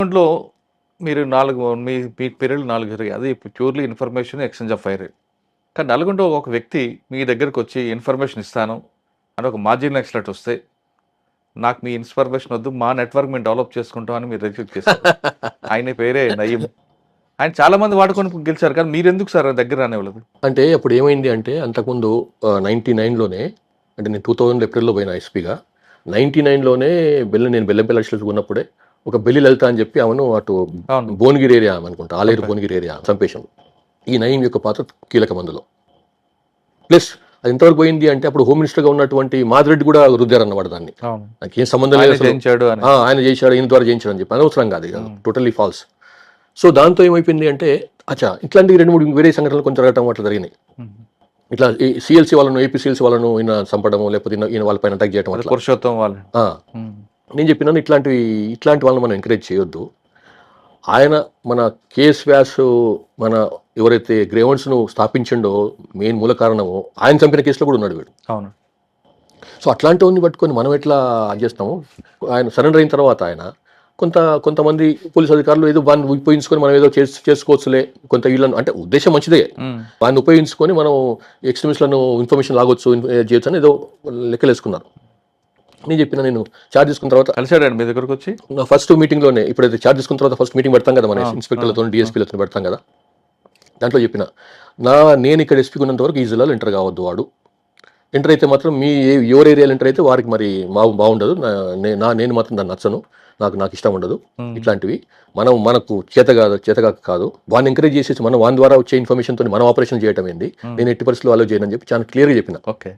దాంట్లో మీరు 4 మీ మీ పీరియడ్ 4 జరిగాయి. అది purely information exchange of fire. కానీ నల్గొండలో ఒక వ్యక్తి మీ దగ్గరకొచ్చి ఇన్ఫర్మేషన్ ఇస్తాను అని ఒక మాజీ నక్సలైట్ వస్తే, నాకు మీ ఇన్ఫర్మేషన్ వద్దు. మా నెట్వర్క్ మేము డెవలప్ చేసుకుంటాం అని మీరు రిజెక్ట్ చేశారు. ఆయన పేరే నయీం. ఆయన చాలా మంది వాడుకొని గెలిచారు. కానీ మీరెందుకు సార్ దగ్గర రానివ్వలేదు? అంటే అప్పుడు ఏమైంది అంటే అంతకుముందు 99లోనే అంటే నేను 2000 ఏప్రిల్‌లో పోయిన ఎస్పీగా. 99లోనే నేను బెల్లంపల్లి అడిషనల్‌గా ఉన్నప్పుడే ఒక బెల్లి లలిత అని చెప్పి ఆమెను అటు అవును. భువనగిరి ఏరియా అనుకుంటా. ఆలేరు ఓకే. భువనగిరి ఏరియా చంపేశాం. ఈ నయీం యొక్క పాత్ర కీలకం అందులో. ప్లస్ అది ఎంతవరకు పోయింది అంటే అప్పుడు హోమ్ మినిస్టర్‌గా ఉన్నటువంటి మాదిరెడ్డి కూడా రుద్దారన్నమాట దాన్ని. అవును. నాకేం సంబంధం ఆయన లేదు అసలు. జయించాడు అని. ఆయన చేశాడు, ఈయన ద్వారా చేయించాడు అని చెప్పి అనవసరం కాదు. Totally falls. సో దాంతో ఏమైపోయింది అంటే ఇట్లాంటి 2, 3 వేరే సంఘటనలు కొంచెం జరగటం అట్లా జరిగినాయి. హ్మ్. ఇట్లా సిఎల్సి వాళ్ళను ఏపీ సిఎల్సి వాళ్ళను ఈయన చంపడము లేకపోతే ఈయన వాళ్ళపైన అటాక్ చేయడం అది అట్లా. పురుషోత్తం వాళ్ళు. ఆ, హ్మ్. నేను చెప్పినాను ఇట్లాంటి వాళ్ళని మనం ఎంకరేజ్ చేయొద్దు. ఆయన మన కేఎస్ వ్యాస్ మన ఎవరైతే గ్రేవన్స్ను స్థాపించిండో మెయిన్ మూల కారణము ఆయన చంపిన కేసులో కూడా ఉన్నాడు వీడు. అవును. సో అట్లాంటి వాడిని పట్టుకొని మనం ఎట్లా చేస్తాము. ఆయన సరెండర్ అయిన తర్వాత ఆయన కొంతమంది పోలీస్ అధికారులు ఏదో వాడిని ఉపయోగించుకొని మనం ఏదో చేసుకోవచ్చులే కొంత వీళ్ళను అంటే ఉద్దేశం మంచిదే. హ్మ్. వాడిని ఉపయోగించుకొని మనం ఎక్స్ట్రీమిస్ట్లను ఇన్ఫర్మేషన్ లాగొచ్చు చేయొచ్చు అని ఏదో లెక్కలేసుకున్నారు. నేను చెప్పిన నేను ఛార్జ్ తీసుకున్న తర్వాత కలిసాడండి మీ దగ్గరకొచ్చి? నా ఫస్ట్ మీటింగ్లోనే ఇప్పుడైతే ఛార్జ్ తీసుకున్న తర్వాత ఫస్ట్ మీటింగ్ పెడతాం కదా మన ఆ, ఇన్స్పెక్టర్లతో డిఎస్పీలతో పెడతాం కదా. దాంట్లో చెప్పిన నేను ఇక్కడ ఎస్పీకి ఉన్నంత వరకు ఈ జిల్లాలో ఎంటర్ కావద్దు. వాడు ఎంటర్ అయితే మాత్రం ఎవరు ఏరియాలో ఎంటర్ అయితే వారికి మరి బాగుండదు. నేను మాత్రం దాన్ని నచ్చను. నాకు ఇష్టం ఉండదు ఇట్లాంటివి. మనకు చేతగా కాదు వాడిని ఎంకరేజ్ చేసేసి మనం వాని ద్వారా వచ్చే ఇన్ఫర్మేషన్తో మనం ఆపరేషన్ చేయడం ఏంది, నేను ఎట్టి పరిస్థితుల్లో అలో చేయనని చెప్పి చాలా క్లియర్గా చెప్పిన. ఓకే.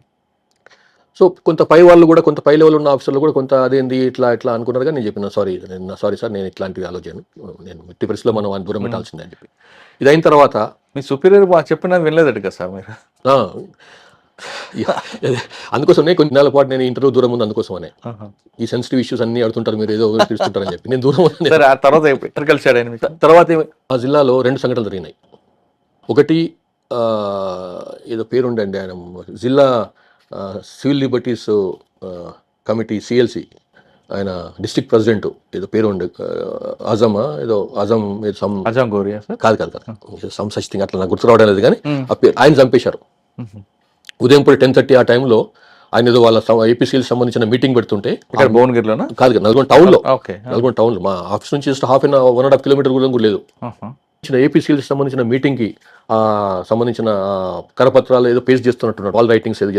సో కొంత పై వాళ్ళు కూడా కొంత పై లెవెల్ ఉన్న ఆఫీసర్లు కూడా కొంత అదేంది ఇట్లా అనుకున్నారు. కానీ నేను చెప్పిన సారీ సార్ నేను ఇట్లాంటివి ఆలోచన నేను ఎట్టి పరిస్థితుల్లో మనం వాడిని దూరం పెట్టాల్సిందే అని చెప్పి. ఇది అయిన తర్వాత మీ సుపీరియర్ చెప్పినా వినలేదట కదా సార్ మీరు? అందుకోసమే కొన్ని నెలల పాటు నేను ఇంటర్వ్యూ దూరం ఉంది. అందుకోసమనే ఆహా. ఈ సెన్సిటివ్ ఇష్యూస్ అన్ని అడుగుతుంటారు మీరు ఏదో తీసుకుంటారని చెప్పి నేను దూరం ఉన్నాను. సరే, ఆ తర్వాత ఎక్కడ కలిసాడు ఆయన మీకు? తర్వాత ఆ జిల్లాలో 2 సంఘటనలు జరిగినాయి. ఒకటి ఏదో పేరుండండి ఆయన జిల్లా సివిల్ లిబర్టీస్ కమిటీ సిఎల్సి ఆయన డిస్ట్రిక్ట్ ప్రెసిడెంట్ ఏదో పేరుండే అజాం గోరియా సార్? కాదు సమ్ సచ్ థింగ్ అట్లా నాకు గుర్తు రావడం లేదు. కానీ ఆయన చంపేశారు. ఉదయం పూట 10:30 ఆ టైంలో ఆయన ఏదో వాళ్ళ ఏపీసీఎల్ సంబంధించిన మీటింగ్ పెడుతుంటే ఇక్కడ భువనగిరిలోనా? కాదు నల్గొండ టౌన్లో. ఓకే. నల్గొండ టౌన్లో మా ఆఫీస్ నుంచి జస్ట్ 1.5 కిలోమీటర్ కూడా లేదు. ఏపీసీఎల్ సంబంధించిన మీటింగ్కి సంబంధించిన కరపత్రాలు ఏదో పేస్ట్ చేస్తున్నట్టున్నాడు, వాల్ రైటింగ్స్ ఏదో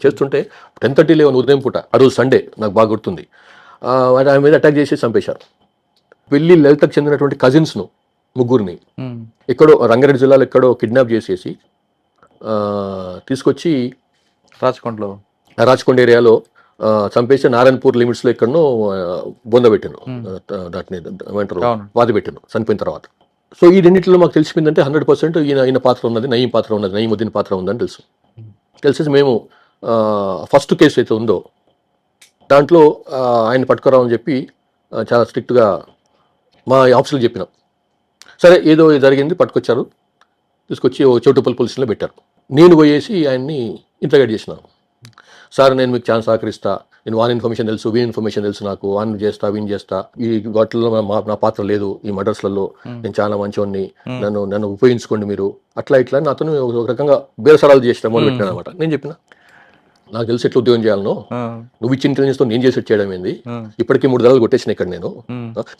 చేస్తుంటే 10:30 లేవని ఉదయం పూట ఆ రోజు సండే నాకు బాగా గుర్తుంది. ఆయన మీద అటాక్ చేసి చంపేశారు. పెళ్లి లలితకు చెందినటువంటి కజిన్స్ను 3 ఎక్కడో రంగారెడ్డి జిల్లాలో ఎక్కడో కిడ్నాప్ చేసేసి తీసుకొచ్చి రాచకొండ ఏరియాలో చంపేసి నారాయణపూర్ లిమిట్స్లో ఎక్కడనో బొందబెట్టాను. దాటిని ఏమంటారు వాది పెట్టాను చనిపోయిన తర్వాత. సో ఈ రెండింటిలో మాకు తెలిసిపోయిందంటే 100% ఈయన పాత్ర ఉన్నది, నయీం పాత్ర ఉన్నది, నయీముద్దీన్ పాత్ర ఉందని తెలిసేసి మేము ఫస్ట్ కేసు అయితే ఉందో దాంట్లో ఆయన పట్టుకురావని చెప్పి చాలా స్ట్రిక్ట్గా మా ఆఫీసులో చెప్పినాం. సరే ఏదో జరిగింది, పట్టుకొచ్చారు, తీసుకొచ్చి చౌటుప్పల్ పోలీస్ స్టేషన్లో పెట్టారు. నేను పోయేసి ఆయన్ని ఇంటర్గేట్ చేసినాను. సార్ నేను మీకు ఛాన్స్ సహకరిస్తా, నేను వాన్ ఇన్ఫర్మేషన్ తెలుసు, వీన్ ఇన్ఫర్మేషన్ తెలుసు, నాకు వాన్ చేస్తా వీన్ చేస్తా, ఈ వాటిల్లో నా పాత్ర లేదు, ఈ మర్డర్స్లలో నేను చాలా మంచివాడిని, నన్ను ఉపయోగించుకోండి మీరు, అట్లా ఇట్లా నాతో ఒక రకంగా బేరసరాలు చేసిన మొదలు పెట్టినాను అనమాట. నేను చెప్పిన నాకు తెలిసి ఎట్లా ఉద్యోగం చేయాలనో, నువ్వు ఇచ్చిన ఇంటెలిజెన్స్తో నేను చేసి చేయడం ఏంది, ఇప్పటికీ 3 దళాలు కొట్టేసిన ఇక్కడ నేను,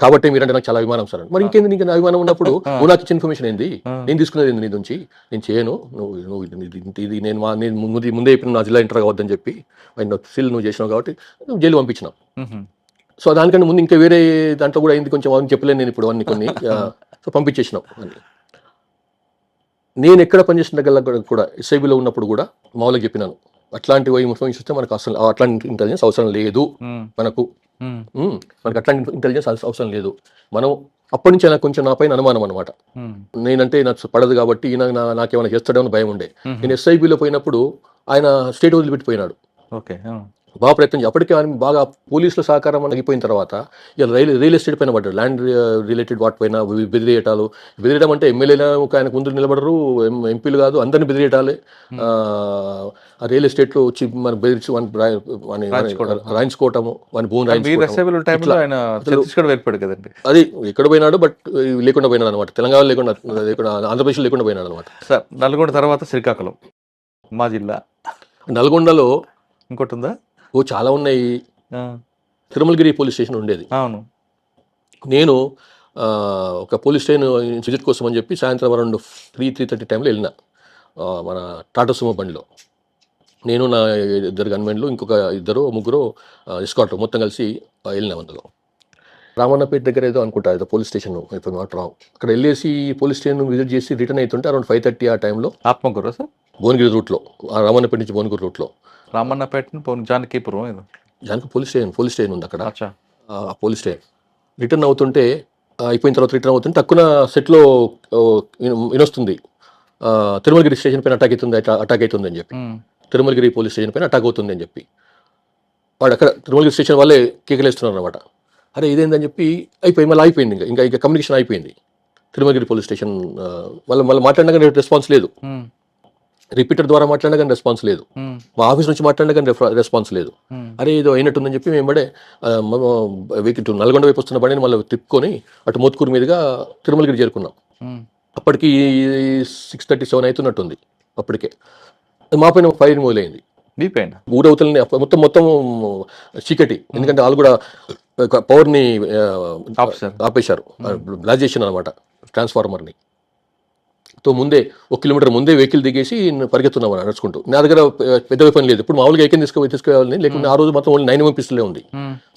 కాబట్టి మీరంటే నాకు చాలా అభిమానం సార్. మరి ఇంకేంది నీకు అభిమానం ఉన్నప్పుడు నువ్వు నాకు ఇచ్చిన ఇన్ఫర్మేషన్ ఏంది, నేను తీసుకునేది ఏంది నీ నుంచి, నేను చేయను, నువ్వు ఇది నేను ముందే చెప్పిన నా జిల్లా ఎంటర్ కావద్దని చెప్పి నువ్వు చేసినావు కాబట్టి నువ్వు జైలు పంపించినావు. సో దానికంటే ముందు ఇంకా వేరే దాంట్లో కూడా అయింది కొంచెం అని చెప్పలేను నేను ఇప్పుడు కొన్ని సో పంపించేసినావు అని. నేను ఎక్కడ పనిచేసిన దగ్గర కూడా ఎస్ఐబిలో ఉన్నప్పుడు కూడా మామూలుగా చెప్పినాను, అట్లాంటి ఇన్ఫర్మేషన్ ఇస్తే మనకు అసలు అట్లాంటి ఇంటెలిజెన్స్ అవసరం లేదు, మనకు అట్లాంటి ఇంటెలిజెన్స్ అవసరం లేదు. మనం అప్పటి నుంచి నాకు కొంచెం నా పైన అనుమానం అనమాట. నేనంటే నాకు పడదు కాబట్టి ఈయన నాకేమైనా చేస్తాడేమో భయం ఉండే. నేను ఎస్ఐబిలో పోయినప్పుడు ఆయన స్టేట్ వదిలిపెట్టిపోయినాడు. బాగా ప్రయత్నం అప్పటికే ఆయన బాగా పోలీసుల సహకారం అయిపోయిన తర్వాత ఇలా రియల్ ఎస్టేట్ పైన పడ్డాడు. ల్యాండ్ రిలేటెడ్ వాటి పైన బెదిరియటాలు. బెదిరియడం అంటే ఎమ్మెల్యేలు ఆయన ముందు నిలబడరు, ఎంపీలు కాదు, అందరిని బెదిరియటాలే. ఆ రియల్ ఎస్టేట్లో వచ్చి మనం బెదిరించి రాయించుకోవటము, వాని భూమి కదండి. అది ఎక్కడ పోయినాడు, బట్ లేకుండా పోయినాడు అనమాట. తెలంగాణ లేకుండా ఆంధ్రప్రదేశ్ లేకుండా పోయినాడు అనమాట. సార్ నల్గొండ తర్వాత శ్రీకాకుళం మా జిల్లా. నల్గొండలో ఇంకోటి ఉందా? చాలా ఉన్నాయి. తిరుమలగిరి పోలీస్ స్టేషన్ ఉండేది. అవును. నేను ఒక పోలీస్ స్టేషన్ విజిట్ కోసం అని చెప్పి సాయంత్రం అరౌండ్ 3:30 టైంలో వెళ్ళిన మన టాటా సుమో బండిలో. నేను నా 2 గన్మెన్లు, ఇంకొక 2-3 ఎస్కార్ట్ మొత్తం కలిసి వెళ్ళినాం. అందులో రామన్నపేట దగ్గర ఏదో అనుకుంటా ఏదో పోలీస్ స్టేషన్ అక్కడ వెళ్ళేసి పోలీస్ స్టేషన్ విజిట్ చేసి రిటర్న్ అవుతుంటే అరౌండ్ 5:30 ఆ టైంలో ఆత్మకూరు సార్, భువనగిరి రూట్లో, రామన్నపేట నుంచి భువనగిరి రూట్లో, రామన్నపేట జానకీపురం జానకి పోలీస్ స్టేషన్ ఉంది అక్కడ. ఆ పోలీస్ స్టేషన్ రిటర్న్ అవుతుంటే అయిపోయిన తర్వాత రిటర్న్ అవుతుంటే తక్కువ సెట్లో వినొస్తుంది తిరుమలగిరి స్టేషన్ పైన అటాక్ అవుతుంది అని చెప్పి, తిరుమలగిరి పోలీస్ స్టేషన్ పైన అటాక్ అవుతుంది అని చెప్పి వాడు అక్కడ తిరుమలగిరి స్టేషన్ వాళ్ళే కేకలేస్తున్నారు అనమాట. అరే ఇదేందని చెప్పి మళ్ళీ అయిపోయింది. ఇంకా కమ్యూనికేషన్ అయిపోయింది. తిరుమలగిరి పోలీస్ స్టేషన్ మళ్ళీ మాట్లాడినా కానీ రెస్పాన్స్ లేదు. రిపీటర్ ద్వారా మాట్లాడినా కానీ రెస్పాన్స్ లేదు. మా ఆఫీస్ నుంచి మాట్లాడినా కానీ రెస్పాన్స్ లేదు. అరే ఏదో అయినట్టుందని చెప్పి మేము వెహికల్ నల్గొండ వైపు వస్తున్న బండిని మళ్ళీ తిప్పుకొని అటు మోత్కూరు మీదుగా తిరుమలగిరి చేరుకున్నాం. అప్పటికి 6:37 అవుతున్నట్టుంది. అప్పటికే మా పైన ఫైర్ మొదలైంది. ఊరవతలని మొత్తం చీకటి, ఎందుకంటే వాళ్ళు కూడా పవర్ని ఆపేశారు, బ్లాస్ట్ చేసిన అనమాట ట్రాన్స్ఫార్మర్ని. తో ముందే 1 కిలోమీటర్ ముందే వెహికల్ దిగేసి పరిగెత్తున్నాం నడుచుకుంటూ. నా దగ్గర పెద్ద వెపన్ లేదు, ఇప్పుడు మామూలుగా ఏకైనా తీసుకెళ్ళాలని, లేకుంటే ఆ రోజు మొత్తం ఓన్లీ 9mm పిస్టలే ఉంది.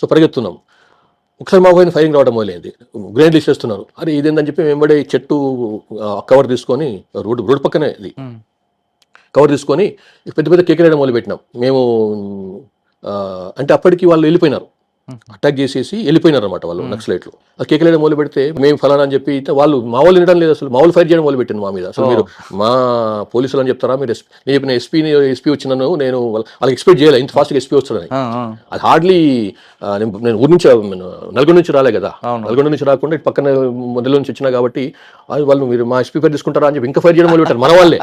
సో పరిగెత్తున్నాం. ఒకసారి మా పైన ఫైరింగ్ రావడం మొదలైంది. గ్రెనేడ్లు ఇచ్చేస్తున్నారు. అరే ఇదేందని చెప్పి వెంబడే చెట్టు కవర్ తీసుకొని రోడ్డు పక్కనే ఇది కవర్ తీసుకొని పెద్ద పెద్ద కేకలేయడం మొదలుపెట్టినాం మేము. అంటే అప్పటికి వాళ్ళు వెళ్ళిపోయినారు, అటాక్ చేసేసి వెళ్ళిపోయినారు అనమాట వాళ్ళు నక్సలైట్లు. ఆ కేకలేయడం మొదలు పెడితే మేము ఫలానా అని చెప్పి వాళ్ళు మా వాళ్ళు వినడం లేదు, అసలు మా వాళ్ళు ఫైర్ చేయడం మొదలు పెట్టింది మా మీద. అసలు మీరు మా పోలీసులు అని చెప్తారా, మీరు నేను చెప్పిన ఎస్పీ వచ్చినాను, నేను వాళ్ళకి ఎక్స్పెక్ట్ చేయాలి ఇంత ఫాస్ట్గా ఎస్పీ వస్తాడని. అది హార్డ్లీ నేను ఊరి నుంచి నల్గొండ నుంచి రాలే కదా, నల్గొండ నుంచి రాకుండా ఇటు పక్కన మొదల నుంచి వచ్చినా కాబట్టి వాళ్ళు మీరు మా ఎస్పీ ఫైర్ తీసుకుంటారా అని చెప్పి ఇంకా ఫైర్ చేయడం మొదలు పెట్టారు మన వాళ్ళే.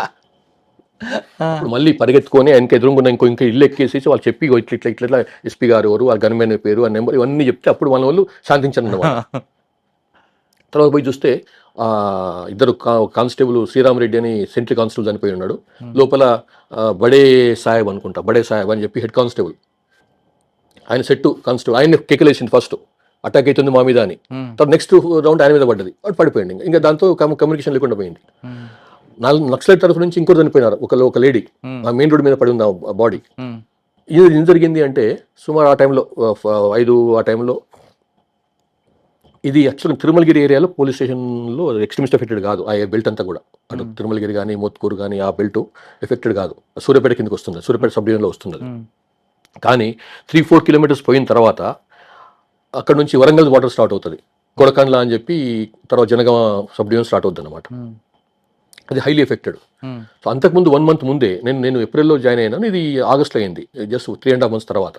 మళ్ళీ పరిగెత్తుకొని ఆయనకి ఎదురుగున్న ఇంకా ఇల్లు ఎక్కేసేసి వాళ్ళు చెప్పి ఇట్లా ఎస్పీ గారు ఎవరు, ఆ గన్మెన్ పేరు, ఆ నెంబర్ ఇవన్నీ చెప్తే అప్పుడు మన వాళ్ళు శాంతించారు అన్నమాట. తర్వాత పోయి చూస్తే 2 కానిస్టేబుల్ శ్రీరామరెడ్డి అని సెంట్రీ కానిస్టేబుల్ చనిపోయి ఉన్నాడు. లోపల బడే సాహెబ్ అని చెప్పి హెడ్ కానిస్టేబుల్, ఆయన సెట్టు కానిస్టేబుల్, ఆయన కేకలేసింది ఫస్ట్ అటాక్ అవుతుంది మా మీద అని. తర్వాత నెక్స్ట్ రౌండ్ ఆయన మీద పడ్డది, వాడు పడిపోయింది. ఇంకా దాంతో కమ్యూనికేషన్ లేకుండా పోయింది. నక్సలైట్ తరఫు నుంచి ఇంకోటి చనిపోయినారు, ఒక లేడీ ఆ మెయిన్ రోడ్ మీద పడి ఉంది ఆ బాడీ. ఇది ఏం జరిగింది అంటే సుమారు ఆ టైంలో 5 ఆ టైంలో. ఇది యాక్చువల్గా తిరుమలగిరి ఏరియాలో పోలీస్ స్టేషన్లో ఎక్స్ట్రీమిస్ట్ ఎఫెక్టెడ్ కాదు. ఆ బెల్ట్ అంతా కూడా అటు తిరుమలగిరి కానీ మోత్కూరు కానీ ఆ బెల్ట్ ఎఫెక్టెడ్ కాదు. సూర్యాపేట కిందకి వస్తుంది, సూర్యాపేట సబ్ డివిజన్లో వస్తుంది. కానీ 3-4 కిలోమీటర్స్ పోయిన తర్వాత అక్కడ నుంచి వరంగల్ వాటర్ స్టార్ట్ అవుతుంది, కొడకండ్ల అని చెప్పి, తర్వాత జనగామ సబ్ డివిజన్ స్టార్ట్ అవుతుంది అనమాట. అది హైలీ ఎఫెక్టెడ్. సో అంతకుముందు 1 మంత్ ముందే నేను ఏప్రిల్లో జాయిన్ అయినాను, ఇది ఆగస్ట్లో అయింది, జస్ట్ 3.5 months తర్వాత.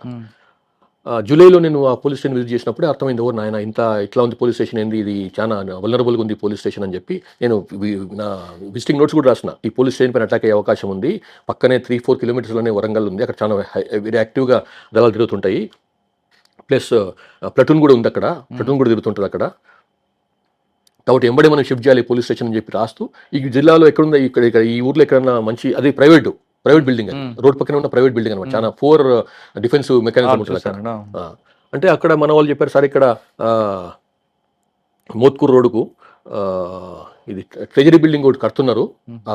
జూలైలో నేను ఆ పోలీస్ స్టేషన్ విజిట్ చేసినప్పుడే అర్థమైంది, ఓ నాయన ఇట్లా ఉంది పోలీస్ స్టేషన్, ఏంది ఇది చాలా వల్నరబుల్గా ఉంది పోలీస్ స్టేషన్ అని చెప్పి నేను నా విజిటింగ్ నోట్స్ కూడా రాసిన. ఈ పోలీస్ స్టేషన్ పైన అటాక్ అయ్యే అవకాశం ఉంది, పక్కనే 3-4 కిలోమీటర్స్లోనే వరంగల్ ఉంది, అక్కడ చాలా వెరీ యాక్టివ్గా దళాలు తిరుగుతుంటాయి, ప్లస్ ప్లటూన్ కూడా ఉంది అక్కడ, ప్లటూన్ కూడా తిరుగుతుంటుంది అక్కడ, కాబట్టి ఎంబడే మనం షిఫ్ట్ చేయాలి పోలీస్ స్టేషన్ అని చెప్పి రాస్తూ, ఈ జిల్లాలో ఎక్కడుందా, ఇక్కడ ఈ ఊర్లో ఎక్కడన్నా మంచి, అది ప్రైవేట్ బిల్డింగ్, రోడ్ పక్కన ఉన్న ప్రైవేట్ బిల్డింగ్ అనమాట, చాలా 4 డిఫెన్స్ మెకానిజం ఉంటుంది అక్కడ. అంటే అక్కడ మన వాళ్ళు చెప్పారు, సార్ ఇక్కడ మోత్కూరు రోడ్డుకు ఇది ట్రెజరీ బిల్డింగ్ ఒకటి కడుతున్నారు,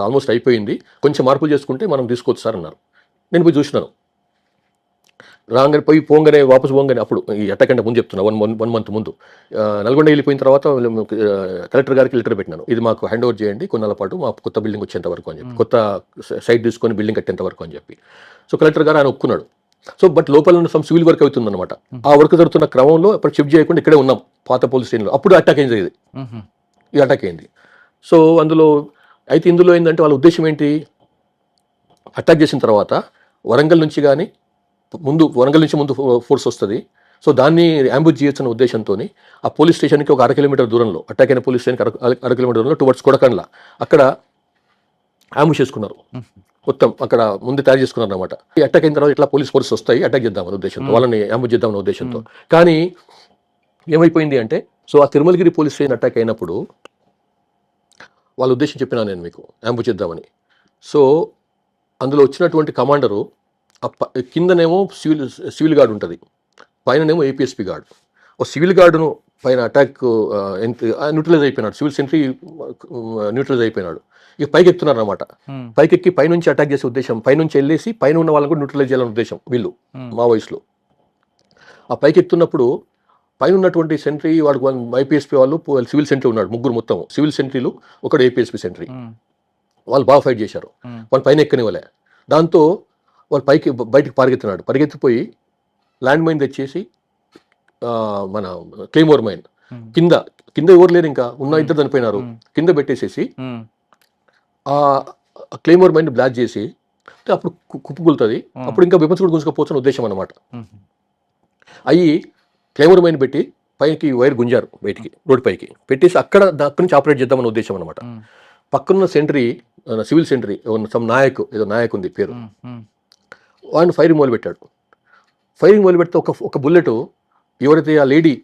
ఆల్మోస్ట్ అయిపోయింది, కొంచెం మార్పులు చేసుకుంటే మనం తీసుకోవచ్చు సార్ అన్నారు. నేను పోయి చూసినాను. రాగానే పోగానే వాపసు పోగానే, అప్పుడు ఈ అటాక్ అంటే ముందు చెప్తున్నా, 1 month ముందు నల్గొండ వెళ్ళిపోయిన తర్వాత కలెక్టర్ గారికి లెటర్ పెట్టినాను, ఇది మాకు హ్యాండ్ ఓవర్ చేయండి కొన్నాళ్ళ పాటు, మా కొత్త బిల్డింగ్ వచ్చేంత వరకు అని చెప్పి, కొత్త సైట్ తీసుకొని బిల్డింగ్ కట్టేంత వరకు అని చెప్పి. సో కలెక్టర్ గారు ఆయన ఒప్పుకున్నాడు. సో బట్ లోపల సమ్ సివిల్ వర్క్ అవుతుందన్నమాట. ఆ వర్క్ జరుగుతున్న క్రమంలో అప్పుడు షిఫ్ట్ చేయకుండా ఇక్కడే ఉన్నాం పాత పోలీస్ స్టేషన్లో. అప్పుడు అటాక్ అయింది, ఇది అటాక్ అయింది. సో ఇందులో ఏంటంటే వాళ్ళ ఉద్దేశం ఏంటి, అటాక్ చేసిన తర్వాత వరంగల్ నుంచి కానీ ముందు వరంగల్ నుంచి ముందు ఫోర్స్ వస్తుంది. సో దాన్ని యాంబుష్ చేయొచ్చు అన్న ఉద్దేశంతో ఆ పోలీస్ స్టేషన్కి ఒక 1/2 కిలోమీటర్ దూరంలో, అటాక్ అయిన పోలీస్ స్టేషన్కి 1/2 కిలోమీటర్ దూరంలో టువర్డ్స్ కొడకండ్ల అక్కడ యాంబుష్ చేసుకున్నారు. మొత్తం అక్కడ ముందు తయారు చేసుకున్నారు అనమాట. ఈ అటాక్ అయిన తర్వాత ఇట్లా పోలీస్ ఫోర్స్ వస్తాయి, అటాక్ చేద్దామని ఉద్దేశంతో, వాళ్ళని యాంబుష్ చేద్దామన్న ఉద్దేశంతో. కానీ ఏమైపోయింది అంటే, సో ఆ తిరుమలగిరి పోలీస్ స్టేషన్ అటాక్ అయినప్పుడు వాళ్ళ ఉద్దేశం చెప్పినా నేను మీకు, యాంబుష్ చేద్దామని. సో అందులో వచ్చినటువంటి కమాండరు కిందనేమో సివిల్ గార్డ్ ఉంటుంది, పైననేమో ఏపీఎస్పీ గార్డ్. ఓ సివిల్ గార్డును పైన అటాక్ న్యూట్రలైజ్ అయిపోయినాడు, సివిల్ సెంట్రీ న్యూట్రలైజ్ అయిపోయినాడు. ఇక పైకి ఎక్కుతున్నారు అనమాట. పైకెక్కి పైనుంచి అటాక్ చేసే ఉద్దేశం, పైనుంచి వెళ్ళేసి పైన ఉన్న వాళ్ళని కూడా న్యూట్రలైజ్ చేయాలనే ఉద్దేశం వీళ్ళు మావోయిస్టులు. ఆ పైకి ఎక్కుతున్నప్పుడు పైన ఉన్నటువంటి సెంట్రీ వాడు ఐపీఎస్పీ వాళ్ళు సివిల్ సెంట్రీ ఉన్నాడు, ముగ్గురు మొత్తం సివిల్ సెంట్రీలు, ఒకటి ఏపీఎస్పీ సెంట్రీ. వాళ్ళు బాగా ఫైట్ చేశారు, వాళ్ళు పైన ఎక్కనివ్వలే. దాంతో వాళ్ళు బయటికి పరిగెత్తిపోయి ల్యాండ్ మైన్ తెచ్చేసి మన క్లెయిమోర్ మైన్ కింద ఎవరు లేరు, ఇంకా ఉన్న ఇద్దరు చనిపోయినారు, కింద పెట్టేసేసి ఆ క్లెయిమోర్ మైన్ బ్లాస్ట్ చేసి అప్పుడు కుప్పుగులుతుంది. అప్పుడు ఇంకా వెపన్స్ కూడా గుంజుకోపోవచ్చు ఉద్దేశం అనమాట. అయ్యి క్లెయిమోర్ మైన్ పెట్టి పైకి వైర్ గుంజారు, బయటికి రోడ్ పైకి పెట్టేసి అక్కడి నుంచి ఆపరేట్ చేద్దామన్న ఉద్దేశం అనమాట. పక్కనున్న sentry, civil sentry some Nayak ఉంది పేరు, వాడిని ఫైరింగ్ మొదలుపెట్టాడు. ఫైరింగ్ మొదలుపెడితే ఒక బుల్లెట్ ఎవరైతే ఆ లేడీ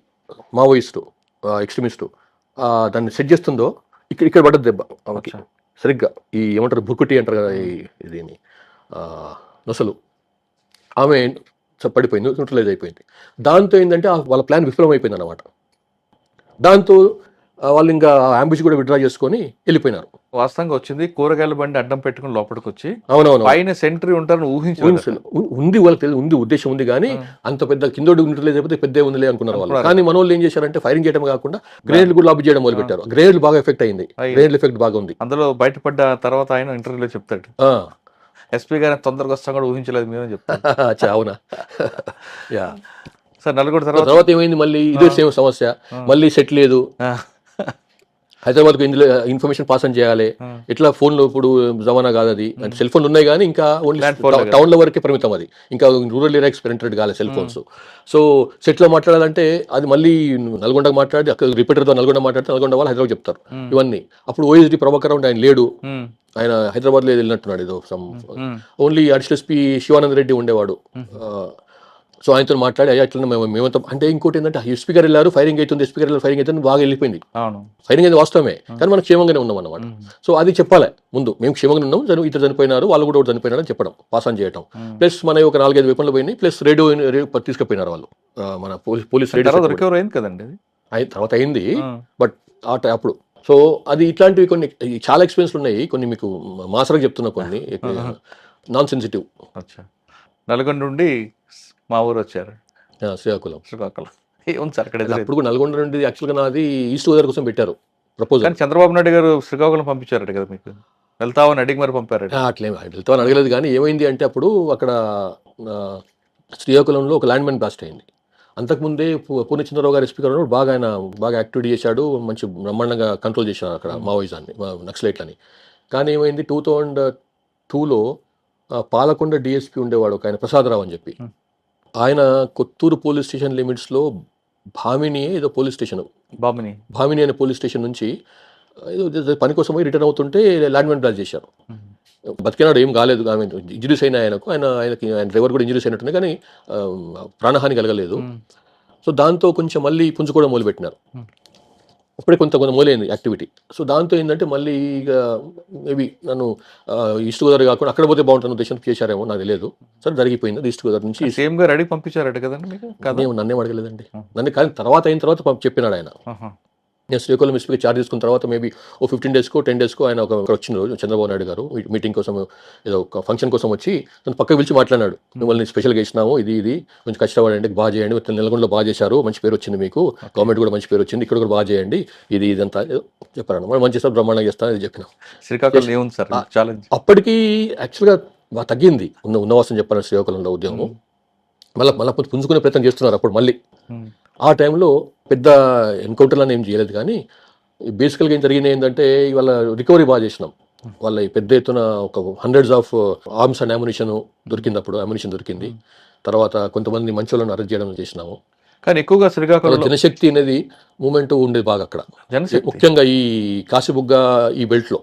మావోయిస్టు ఎక్స్ట్రీమిస్టు దాన్ని సెట్ చేస్తుందో ఇక్కడ పడ్డది దెబ్బ ఆమెకి సరిగ్గా. ఈ ఏమంటారు భుక్కుటి అంటారు కదా, ఇది నొసలు, ఆమె పడిపోయింది, న్యూట్రలైజ్ అయిపోయింది. దాంతో ఏంటంటే వాళ్ళ ప్లాన్ విఫలం అయిపోయింది అనమాట. దాంతో వాళ్ళు ఇంకా అంబుష్ కూడా విత్డ్రా చేసుకొని వెళ్ళిపోయినారు. వాస్తవంగా వచ్చింది కూరగాయల బండి అడ్డం పెట్టుకుని లోపలికి వచ్చి అవునవును పైన సెంట్రీ ఉంటారని ఉంది, వాళ్ళకి తెలియదు, ఉంది ఉద్దేశం ఉంది. కానీ అంత పెద్ద కిందోడు న్యూట్రలైజ్ అయిపోతే పెద్ద ఉందిలే అనుకున్నారు వాళ్ళు. కానీ మన వాళ్ళు ఏం చేశారంటే ఫైరింగ్ చేయడం కాకుండా గ్రేనేడ్లు కూడా లాబ్ చేయడం మొదలు పెట్టారు. గ్రేనేడ్లు బాగా ఎఫెక్ట్ అయింది, గ్రేనేడ్ ఎఫెక్ట్ బాగా ఉంది. అందులో బయటపడ్డ తర్వాత ఆయన ఇంటర్వ్యూలో చెప్తాడు, ఎస్పీ గారిని తొందరగా వస్తాం కూడా ఊహించలేదు మేము చెప్తాను. అవునా సార్. నల్గొండ తర్వాత ఏమైంది, మళ్ళీ ఇదే సేమ్ సమస్య, మళ్ళీ సెట్ లేదు. హైదరాబాద్కు ఇందులో ఇన్ఫర్మేషన్ పాస్ అని చేయాలి, ఇట్లా ఫోన్లో ఇప్పుడు జమానా కాదు అది, అంటే సెల్ ఫోన్లు ఉన్నాయి కానీ ఇంకా ఓన్లీ టౌన్ల వరకే పరిమితం, అది ఇంకా రూరల్ ఏరియాకి పెనిట్రేట్ కాలేదు సెల్ ఫోన్స్. సో సెట్లో మాట్లాడాలంటే అది మళ్ళీ నల్గొండకు మాట్లాడి అక్కడ రిపీటర్తో నల్గొండ మాట్లాడితే నల్గొండ వాళ్ళు హైదరాబాద్ చెప్తారు ఇవన్నీ. అప్పుడు ఓఎస్డి ప్రభాకర్ ఆయన లేడు, ఆయన హైదరాబాద్లో వెళ్ళినట్టున్నాడు ఏదో only additional SP Shivananda Reddy ఉండేవాడు. సో ఆయనతో మాట్లాడి అయ్యా ఇట్లా మేమంతా, అంటే ఇంకోటి ఏంటంటే ఎస్పీ గారు వెళ్ళారు, ఫైరింగ్ అవుతుంది, ఎస్పీ గారు ఫైరింగ్ అవుతుంది, బాగా వెళ్ళిపోయింది. ఫైరింగ్ అయితే వాస్తవమే, కానీ మనం క్షేమంగానే ఉన్నాం అన్నమాట. సో అది చెప్పాలి ముందు, మేము క్షేమంగా ఉన్నాం, ఇద్దరు చనిపోయినారు, వాళ్ళు కూడా చనిపోయినారు అని చెప్పడం, పాస్ ఆన్ చేయడం. ప్లస్ మన ఒక 4-5 వెపన్లు పోయినాయి, ప్లస్ రేడియో తీసుకుపోయినారు వాళ్ళు. మన పోలీస్ రికవర్ అయింది కదండి, తర్వాత అయింది. బట్ అప్పుడు సో అది ఇట్లాంటివి కొన్ని చాలా ఎక్స్పీరియన్స్ ఉన్నాయి. కొన్ని మీకు మాసరకు చెప్తున్నా, కొన్ని నాన్ సెన్సిటివ్. నల్గొండ నుండి మా ఊరు వచ్చారు, శ్రీకాకుళం. ఏముంది సార్ అక్కడ? అప్పుడు కూడా నల్గొండ నుండి యాక్చువల్గా నాది ఈస్ట్ గోదావరి కోసం పెట్టారు ప్రపోజల్. కానీ చంద్రబాబు నాయుడు గారు శ్రీకాకుళం పంపించారట కదా మీకు, వెళ్తావని అడిగి మరి పంపారు? అట్లే వెళ్తామని అడగలేదు, కానీ ఏమైంది అంటే అప్పుడు అక్కడ శ్రీకాకుళంలో ఒక ల్యాండ్ మైన్ బ్లాస్ట్ అయింది. అంతకుముందే పూర్ణచంద్రరావు గారు ఎస్పీ గారు బాగా యాక్టివిటీ చేశాడు, మంచి బ్రహ్మాండంగా కంట్రోల్ చేశాడు అక్కడ మావోయిజాన్ని, నక్సలైట్లని. కానీ ఏమైంది 2002లో పాలకొండ డిఎస్పీ ఉండేవాడు ఒక ఆయన, ప్రసాదరావు అని చెప్పి, ఆయన కొత్తూరు పోలీస్ స్టేషన్ లిమిట్స్లో భామిని ఏదో పోలీస్ స్టేషన్, భామిని అనే పోలీస్ స్టేషన్ నుంచి ఏదో పని కోసం పోయి రిటర్న్ అవుతుంటే ల్యాండ్ మైన్ బ్లాస్ట్ చేశారు. బతికినాడు, ఏం కాలేదు, ఆమె ఇంజరీస్ అయినా ఆయనకి డ్రైవర్ కూడా ఇంజరీస్ అయినట్టున్నాయి, కానీ ప్రాణహాని కలగలేదు. సో దాంతో కొంచెం మళ్ళీ పుంజుకోవడం మొదలుపెట్టినారు. అప్పుడే కొంత మొదలైంది యాక్టివిటీ. సో దాంతో ఏంటంటే మళ్ళీ ఇక మేబీ నన్ను ఈస్ట్ గోదావరి కాకుండా అక్కడ పోతే బాగుంటున్న ఉద్దేశం చేశారేమో, నాకు తెలియదు. సరే జరిగిపోయింది. ఈస్ట్ గోదావరి నుంచి సేమ్ గా రెడీ పంపించారట కదండి మీకు? నన్నేం అడగలేదండి, నన్ను కానీ తర్వాత అయిన తర్వాత చెప్పినాడు ఆయన. నేను శ్రీకాకుళం ఎస్పీకి చార్జ్ తీసుకున్న తర్వాత మేబీ 15 డేస్కో 10 డేస్కో ఆయన ఒక వచ్చినారు, చంద్రబాబు నాయుడు గారు మీటింగ్ కోసం, ఏదో ఒక ఫంక్షన్ కోసం వచ్చి నన్ను పక్కకు పిలిచి మాట్లాడాడు. మిమ్మల్ని స్పెషల్గా ఇచ్చినాము, ఇది కొంచెం కష్టపడండి, బాగా చేయండి, నల్గొండలో బాగా చేశారు, మంచి పేరు వచ్చింది మీకు, గవర్నమెంట్ కూడా మంచి పేరు వచ్చింది, ఇక్కడ కూడా బాగా చేయండి, ఇదంతా చెప్పారు. మనం మంచి చేస్తారు, బ్రహ్మాండంగా చేస్తాను అది చెప్పినాం. శ్రీకాకుళం ఏముంది సార్ ఛాలెంజ్? అప్పటికి యాక్చువల్గా బాగా తగ్గింది ఉన్నవాసం చెప్పాను శ్రీకాకుళంలో ఉద్యోగం. మళ్ళీ పుంజుకునే ప్రయత్నం చేస్తున్నారు అప్పుడు మళ్ళీ. ఆ టైంలో పెద్ద ఎన్కౌంటర్లను ఏం చేయలేదు, కానీ బేసికల్గా ఏం జరిగింది ఏంటంటే ఇవాళ రికవరీ బాగా చేసినాం. వాళ్ళ ఈ పెద్ద ఎత్తున ఒక hundreds of arms and ammunition దొరికినప్పుడు అమ్యునిషన్ దొరికింది. తర్వాత కొంతమంది మంచోళ్ళని అరెస్ట్ చేయడం చేసినాము. కానీ ఎక్కువగా శ్రీకాకుళంలో జనశక్తి అనేది మూమెంట్ ఉండేది బాగా అక్కడ, జనశక్తి ముఖ్యంగా ఈ కాశీబుగ్గ ఈ బెల్ట్లో.